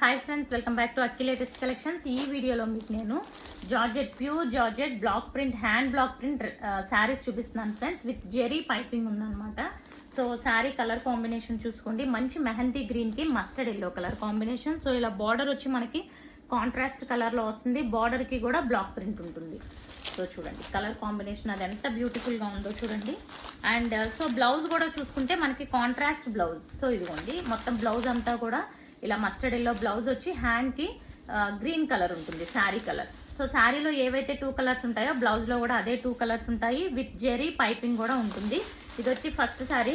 Hi friends, welcome back to Akki latest collections. ఈ వీడియోలో మీకు నేను georgette, pure georgette block print, hand block print saris చూపిస్తున్నాను friends. With zari piping ఉందన్నమాట. So sari colour combination చూసుకోండి, మంచి మెహందీ గ్రీన్కి mustard yellow colour combination. So ఇలా బార్డర్ వచ్చి మనకి కాంట్రాస్ట్ కలర్లో వస్తుంది, బార్డర్కి కూడా బ్లాక్ ప్రింట్ ఉంటుంది. సో చూడండి కలర్ కాంబినేషన్ అది ఎంత బ్యూటిఫుల్గా ఉందో చూడండి. అండ్ సో బ్లౌజ్ కూడా చూసుకుంటే మనకి కాంట్రాస్ట్ బ్లౌజ్. సో ఇదిగోండి మొత్తం బ్లౌజ్ అంతా కూడా ఇలా మస్టర్డ్ ఎల్లో బ్లౌజ్ వచ్చి హ్యాండ్కి గ్రీన్ కలర్ ఉంటుంది, శారీ కలర్. సో శారీలో ఏవైతే 2 కలర్స్ ఉంటాయో బ్లౌజ్లో కూడా అదే 2 కలర్స్ ఉంటాయి. విత్ జెరీ పైపింగ్ కూడా ఉంటుంది. ఇది వచ్చి ఫస్ట్ శారీ.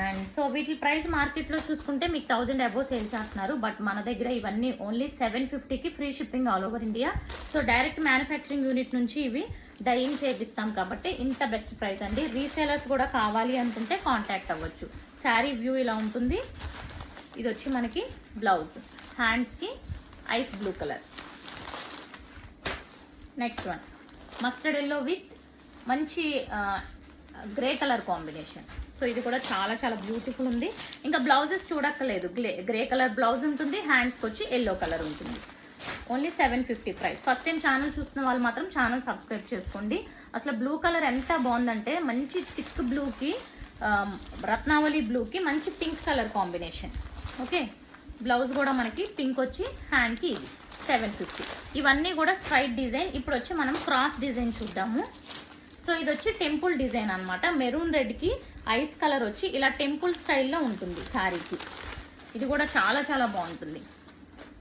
అండ్ సో వీటి ప్రైస్ మార్కెట్లో చూసుకుంటే మీకు 1000 అబోవ్ సేల్ చేస్తున్నారు. బట్ మన దగ్గర ఇవన్నీ ఓన్లీ 750కి free shipping all over India. So direct manufacturing unit నుంచి ఇవి డైయింగ్ చేపిస్తాం కాబట్టి ఇంత బెస్ట్ ప్రైస్ అండి. రీసేలర్స్ కూడా కావాలి అనుకుంటే కాంటాక్ట్ అవ్వచ్చు. శారీ వ్యూ ఇలా ఉంటుంది. ఇది వచ్చి మనకి బ్లౌజ్, హ్యాండ్స్కి ice blue colour. Next one mustard yellow with మంచి గ్రే కలర్ కాంబినేషన్. సో ఇది కూడా చాలా చాలా బ్యూటిఫుల్ ఉంది. ఇంకా బ్లౌజెస్ చూడక్కర్లేదు, గ్రే కలర్ బ్లౌజ్ ఉంటుంది, హ్యాండ్స్కి వచ్చి ఎల్లో కలర్ ఉంటుంది. Only 750 price. First time channel చూస్తున్న వాళ్ళు మాత్రం ఛానల్ సబ్స్క్రైబ్ చేసుకోండి. అసలు బ్లూ కలర్ ఎంత బాగుందంటే మంచి థిక్ బ్లూకి, రత్నావళి బ్లూకి మంచి pink colour combination. Okay, blouse కూడా మనకి పింక్ వచ్చి హ్యాండ్కి ఇది 750. ఇవన్నీ కూడా స్ట్రైట్ డిజైన్. ఇప్పుడు వచ్చి మనం క్రాస్ డిజైన్ చూద్దాము. సో ఇది వచ్చి టెంపుల్ డిజైన్ అనమాట. మెరూన్ రెడ్కి ఐస్ కలర్ వచ్చి ఇలా టెంపుల్ స్టైల్లో ఉంటుంది శారీకి. ఇది కూడా చాలా చాలా బాగుంటుంది.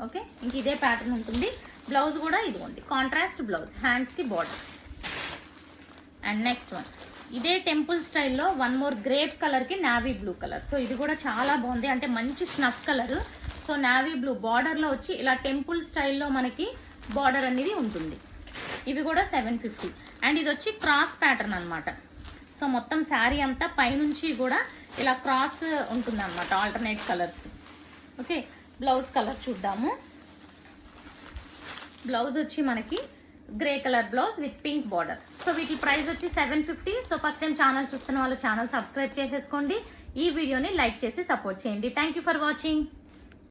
ఓకే, ఇంక ఇదే ప్యాటర్న్ ఉంటుంది. బ్లౌజ్ కూడా ఇదిగోండి కాంట్రాస్ట్ బ్లౌజ్, హ్యాండ్స్కి బార్డర్. అండ్ నెక్స్ట్ వన్ ఇదే టెంపుల్ స్టైల్లో వన్ మోర్ గ్రేప్ కలర్కి నావీ బ్లూ కలర్. సో ఇది కూడా చాలా బాగుంది, అంటే మంచి snuff colour. So navy blue బార్డర్లో వచ్చి ఇలా టెంపుల్ స్టైల్లో మనకి బార్డర్ అనేది ఉంటుంది. ఇవి కూడా 750. అండ్ ఇది వచ్చి క్రాస్ ప్యాటర్న్ అనమాట. సో మొత్తం శారీ అంతా పైనుంచి కూడా ఇలా క్రాస్ ఉంటుంది అనమాట, alternate colours. Okay, blouse colour చూద్దాము. బ్లౌజ్ వచ్చి మనకి grey colour blouse with pink border. So వీటి ప్రైస్ వచ్చి 750. సో ఫస్ట్ టైం ఛానల్ చూస్తున్న వాళ్ళు ఛానల్ సబ్స్క్రైబ్ చేసేసుకోండి. ఈ వీడియోని లైక్ చేసి సపోర్ట్ చేయండి. Thank you for watching.